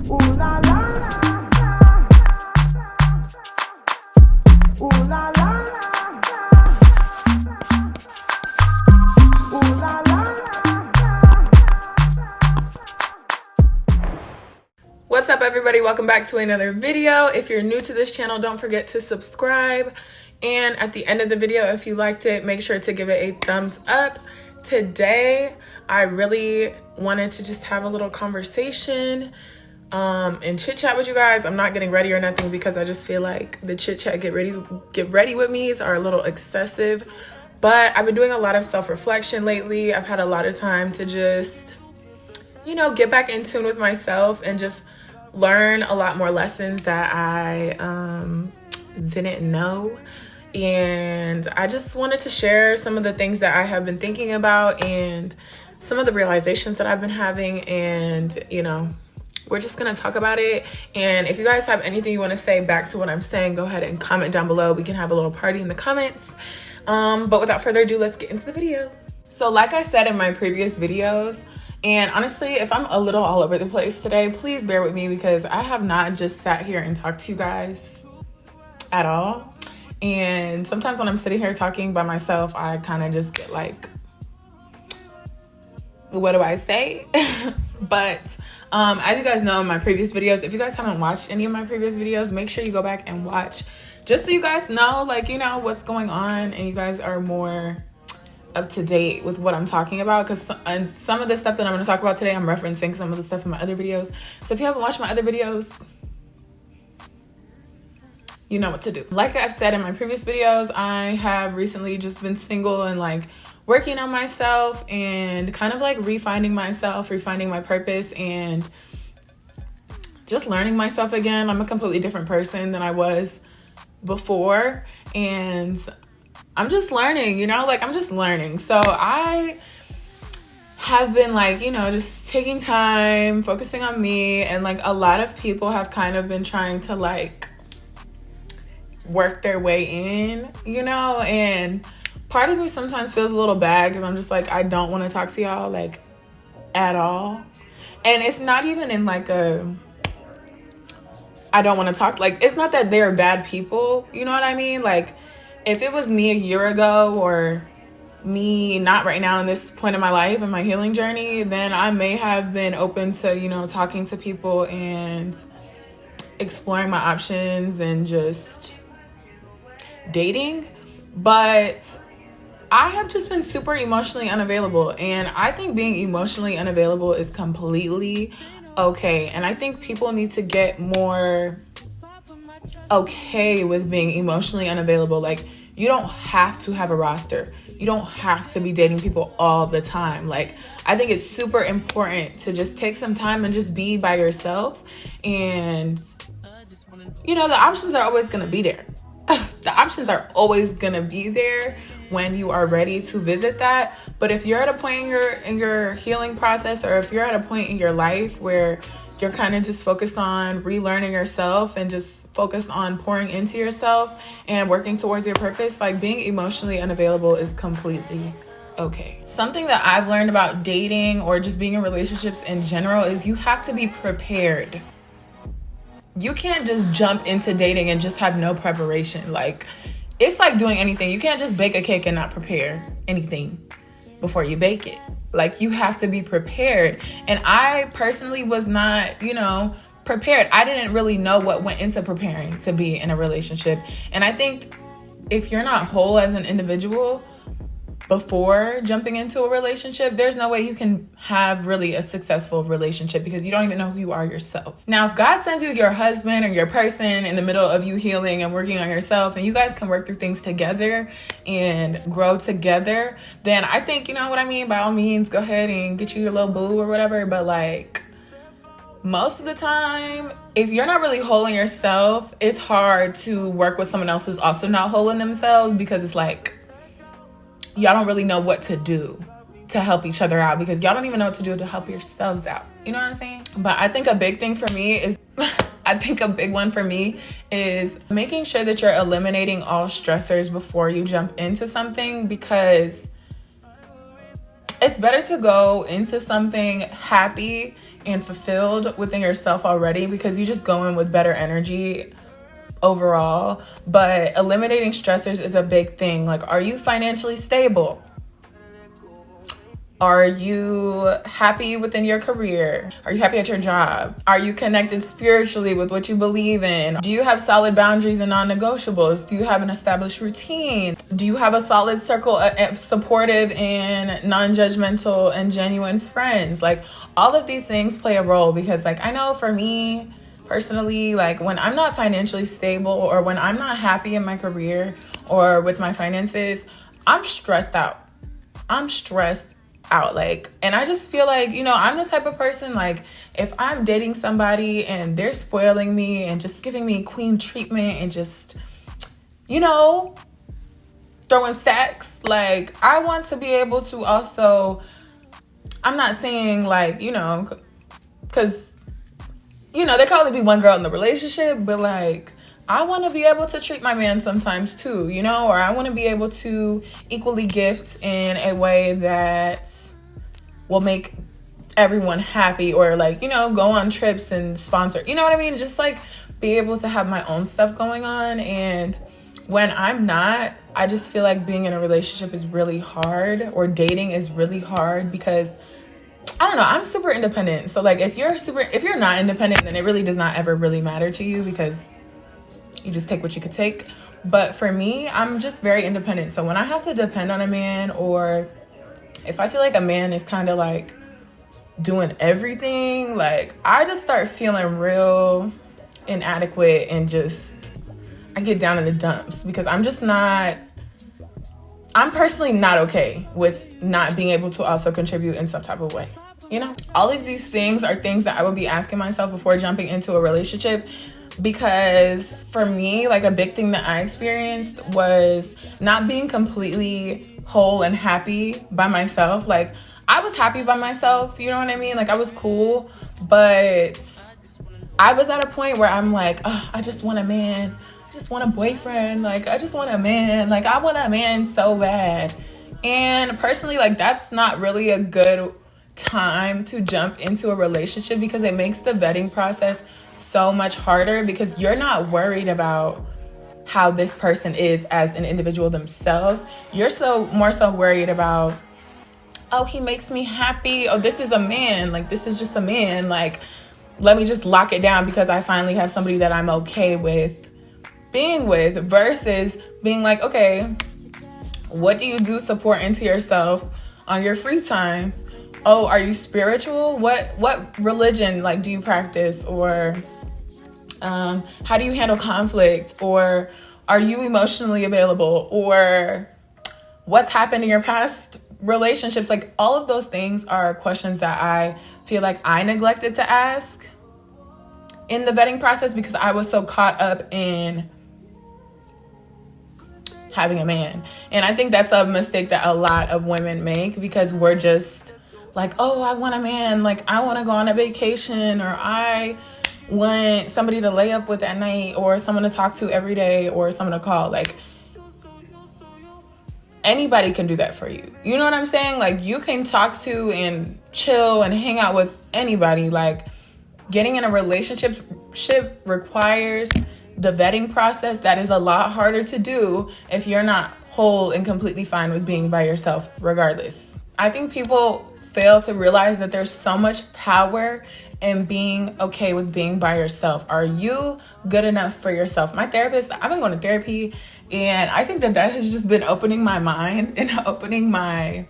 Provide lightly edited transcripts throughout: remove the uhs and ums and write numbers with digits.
What's up, everybody? Welcome back to another video. If you're new to this channel, don't forget to subscribe. And at the end of the video, if you liked it, make sure to give it a thumbs up. Today, I really wanted to just have a little conversation and chit chat with you guys. I'm not getting ready or nothing because I just feel like the chit chat get ready with me's are a little excessive. But I've been doing a lot of self-reflection lately. I've had a lot of time to just, get back in tune with myself and just learn a lot more lessons that I didn't know. And I just wanted to share some of the things that I have been thinking about and some of the realizations that I've been having. And, we're just going to talk about it. And if you guys have anything you want to say back to what I'm saying, go ahead and comment down below. We can have a little party in the comments. But without further ado, let's get into the video. So like I said in my previous videos, and honestly, if I'm a little all over the place today, please bear with me because I have not just sat here and talked to you guys at all. And sometimes when I'm sitting here talking by myself, I kind of just get like, what do I say? But as you guys know in my previous videos, if you guys haven't watched any of my previous videos, make sure you go back and watch just so you guys know, what's going on and you guys are more up to date with what I'm talking about, because some of the stuff that I'm going to talk about today, I'm referencing some of the stuff in my other videos. So if you haven't watched my other videos, you know what to do. Like I've said in my previous videos, I have recently just been single and working on myself and kind of refining myself, refining my purpose and just learning myself again. I'm a completely different person than I was before, and I'm just learning, I'm just learning. So I have been just taking time, focusing on me. And a lot of people have kind of been trying to work their way in, and part of me sometimes feels a little bad because I'm just I don't want to talk to y'all at all. And it's not even in I don't want to talk. It's not that they're bad people. You know what I mean? If it was me a year ago or me not right now in this point in my life and my healing journey, then I may have been open to, talking to people and exploring my options and just dating. But I have just been super emotionally unavailable. And I think being emotionally unavailable is completely okay. And I think people need to get more okay with being emotionally unavailable. You don't have to have a roster. You don't have to be dating people all the time. I think it's super important to just take some time and just be by yourself. And, the options are always going to be there. The options are always going to be there when you are ready to visit that. But if you're at a point in your healing process, or if you're at a point in your life where you're kind of just focused on relearning yourself and just focused on pouring into yourself and working towards your purpose, being emotionally unavailable is completely okay. Something that I've learned about dating or just being in relationships in general is you have to be prepared. You can't just jump into dating and just have no preparation. It's like doing anything. You can't just bake a cake and not prepare anything before you bake it. You have to be prepared. And I personally was not, prepared. I didn't really know what went into preparing to be in a relationship. And I think if you're not whole as an individual before jumping into a relationship, there's no way you can have really a successful relationship because you don't even know who you are yourself. Now, if God sends you your husband or your person in the middle of you healing and working on yourself, and you guys can work through things together and grow together, then I think, what I mean, by all means, go ahead and get you your little boo or whatever. But most of the time, if you're not really whole in yourself, it's hard to work with someone else who's also not whole in themselves, because it's y'all don't really know what to do to help each other out because y'all don't even know what to do to help yourselves out. You know what I'm saying? But I think a big thing for me is, a big one for me is making sure that you're eliminating all stressors before you jump into something, because it's better to go into something happy and fulfilled within yourself already, because you just go in with better energy overall. But eliminating stressors is a big thing. Like, are you financially stable? Are you happy within your career? Are you happy at your job? Are you connected spiritually with what you believe in? Do you have solid boundaries and non-negotiables? Do you have an established routine? Do you have a solid circle of supportive and non-judgmental and genuine friends? Like, all of these things play a role, because like, I know for me personally, like when I'm not financially stable, or when I'm not happy in my career or with my finances, I'm stressed out. Like, and I just feel like, you know, I'm the type of person, like, if I'm dating somebody and they're spoiling me and just giving me queen treatment and just, you know, throwing sex, like, I want to be able to also, I'm not saying like, you know, because, you know, there can only be one girl in the relationship, but like, I want to be able to treat my man sometimes too, you know, or I want to be able to equally gift in a way that will make everyone happy, or like, you know, go on trips and sponsor, you know what I mean? Just like be able to have my own stuff going on. And when I'm not, I just feel like being in a relationship is really hard, or dating is really hard, because I don't know, I'm super independent. So like if you're not independent, then it really does not ever really matter to you, because you just take what you could take. But for me, I'm just very independent. So when I have to depend on a man, or if I feel like a man is kind of like doing everything, like I just start feeling real inadequate, and just I get down in the dumps, because I'm personally not okay with not being able to also contribute in some type of way. You know, all of these things are things that I would be asking myself before jumping into a relationship. Because for me, like a big thing that I experienced was not being completely whole and happy by myself. Like I was happy by myself, you know what I mean? Like I was cool, but I was at a point where I'm like, oh, I just want a man. I just want a boyfriend. Like I just want a man. Like I want a man so bad. And personally, like that's not really a good time to jump into a relationship, because it makes the vetting process so much harder, because you're not worried about how this person is as an individual themselves. You're more so worried about, oh, he makes me happy. Oh, this is a man. Like this is just a man. Like let me just lock it down because I finally have somebody that I'm okay with being with, versus being like, okay, what do you do to pour into yourself on your free time? Oh, are you spiritual? What religion like do you practice? Or how do you handle conflict? Or are you emotionally available? Or what's happened in your past relationships? Like all of those things are questions that I feel like I neglected to ask in the vetting process, because I was so caught up in having a man. And I think that's a mistake that a lot of women make, because we're just like, oh, I want a man. Like, I want to go on a vacation, or I want somebody to lay up with at night, or someone to talk to every day, or someone to call. Like, anybody can do that for you. You know what I'm saying? Like, you can talk to and chill and hang out with anybody. Like, getting in a relationship requires the vetting process that is a lot harder to do if you're not whole and completely fine with being by yourself regardless. I think people fail to realize that there's so much power in being okay with being by yourself. Are you good enough for yourself? My therapist, I've been going to therapy, and I think that has just been opening my mind and opening my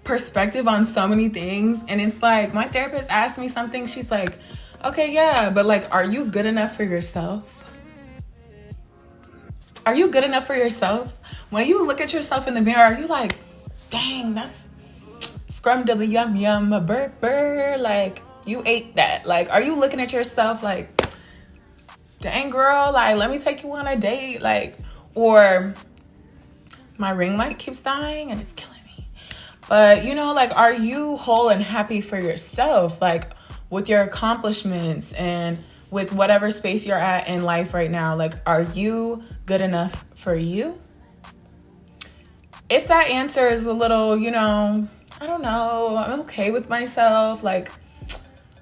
perspective on so many things. And it's like, my therapist asked me something. She's like, okay, yeah, but like, are you good enough for yourself? Are you good enough for yourself? When you look at yourself in the mirror, are you like, dang, that's scrumdiddly yum yum, a burr, like you ate that? Like, are you looking at yourself like, dang girl, like let me take you on a date? Like, or my ring light keeps dying and it's killing me. But you know, like, are you whole and happy for yourself? Like with your accomplishments and with whatever space you're at in life right now, like, are you good enough for you? If that answer is a little, you know, I don't know, I'm okay with myself. Like,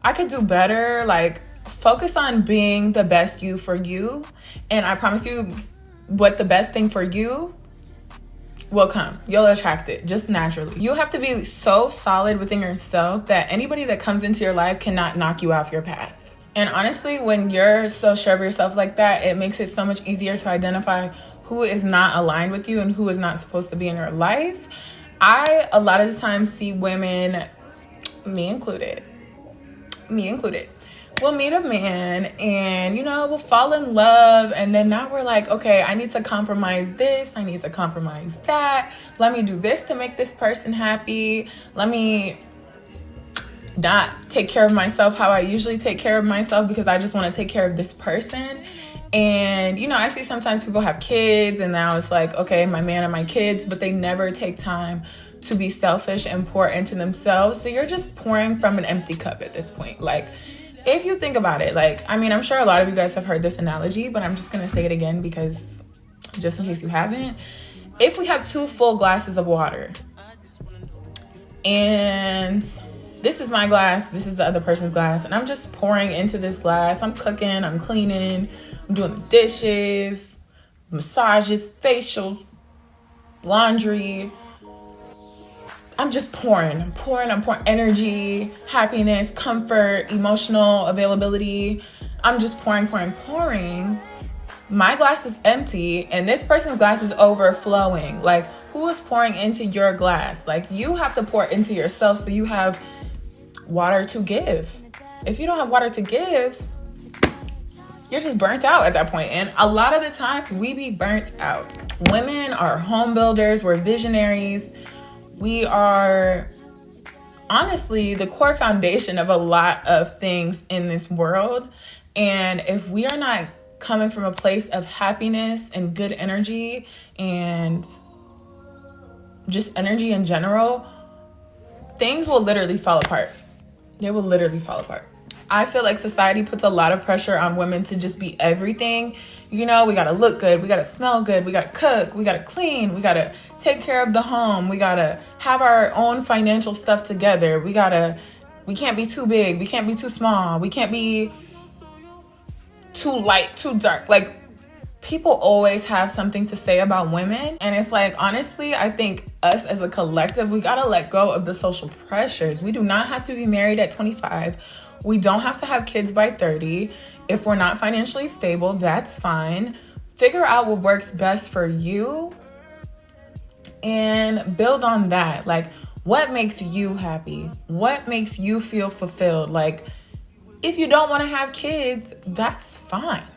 I could do better. Like, focus on being the best you for you. And I promise you, what the best thing for you will come. You'll attract it just naturally. You have to be so solid within yourself that anybody that comes into your life cannot knock you off your path. And honestly, when you're so sure of yourself like that, it makes it so much easier to identify who is not aligned with you and who is not supposed to be in your life. I, a lot of the time, see women, me included, we'll meet a man and, you know, we'll fall in love. And then now we're like, okay, I need to compromise this. I need to compromise that. Let me do this to make this person happy. Let me not take care of myself how I usually take care of myself because I just want to take care of this person. And, you know, I see sometimes people have kids and now it's like, okay, my man and my kids, but they never take time to be selfish and pour into themselves. So you're just pouring from an empty cup at this point. Like, if you think about it, like, I mean, I'm sure a lot of you guys have heard this analogy, but I'm just going to say it again because just in case you haven't. If we have 2 full glasses of water and this is my glass, this is the other person's glass, and I'm just pouring into this glass. I'm cooking, I'm cleaning, I'm doing the dishes, massages, facial, laundry. I'm just pouring. I'm pouring energy, happiness, comfort, emotional availability. I'm just pouring. My glass is empty and this person's glass is overflowing. Like, who is pouring into your glass? Like, you have to pour into yourself so you have water to give. If you don't have water to give, you're just burnt out at that point. And a lot of the times we be burnt out. Women are home builders, we're visionaries. We are honestly the core foundation of a lot of things in this world. And if we are not coming from a place of happiness and good energy and just energy in general, things will literally fall apart. They will literally fall apart. I feel like society puts a lot of pressure on women to just be everything. You know, we got to look good. We got to smell good. We got to cook. We got to clean. We got to take care of the home. We got to have our own financial stuff together. We can't be too big. We can't be too small. We can't be too light, too dark. Like, people always have something to say about women. And it's like, honestly, I think us as a collective, we got to let go of the social pressures. We do not have to be married at 25. We don't have to have kids by 30. If we're not financially stable, that's fine. Figure out what works best for you and build on that. Like, what makes you happy? What makes you feel fulfilled? Like, if you don't want to have kids, that's fine.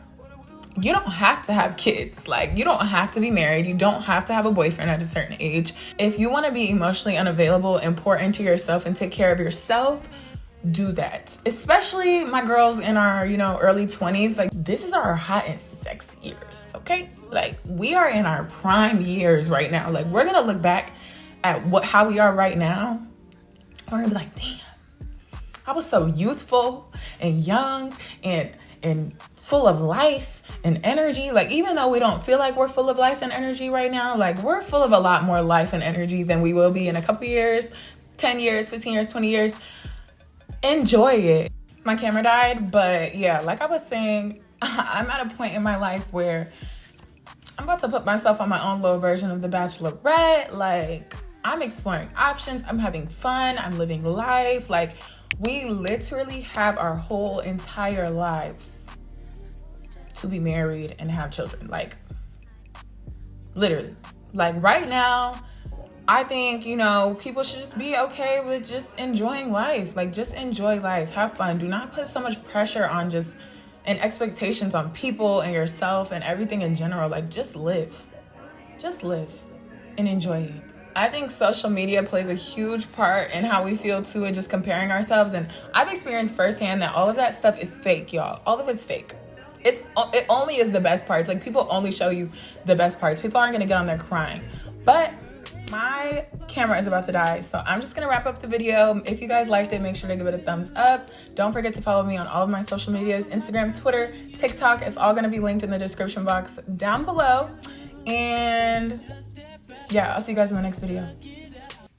You don't have to have kids. Like, you don't have to be married. You don't have to have a boyfriend at a certain age. If you want to be emotionally unavailable and pour into yourself and take care of yourself, do that. Especially my girls in our, early 20s. Like, this is our hot and sexy years, okay? Like, we are in our prime years right now. Like, we're gonna look back at how we are right now. We're gonna be like, damn, I was so youthful and young and full of life and energy. Like, even though we don't feel like we're full of life and energy right now, like, we're full of a lot more life and energy than we will be in a couple years, 10 years, 15 years, 20 years. Enjoy it. My camera died, but yeah, like I was saying, I'm at a point in my life where I'm about to put myself on my own little version of The Bachelorette. Like, I'm exploring options. I'm having fun. I'm living life. Like, we literally have our whole entire lives to be married and have children. Like, literally. Like, right now, I think, people should just be okay with just enjoying life. Like, just enjoy life. Have fun. Do not put so much pressure on and expectations on people and yourself and everything in general. Like, just live. Just live and enjoy it. I think social media plays a huge part in how we feel too and just comparing ourselves. And I've experienced firsthand that all of that stuff is fake, y'all. All of it's fake. It only is the best parts. Like, people only show you the best parts. People aren't going to get on there crying. But my camera is about to die, so I'm just gonna wrap up the video. If you guys liked it, make sure to give it a thumbs up. Don't forget to follow me on all of my social medias, Instagram, Twitter, TikTok. It's all gonna be linked in the description box down below. And yeah, I'll see you guys in my next video.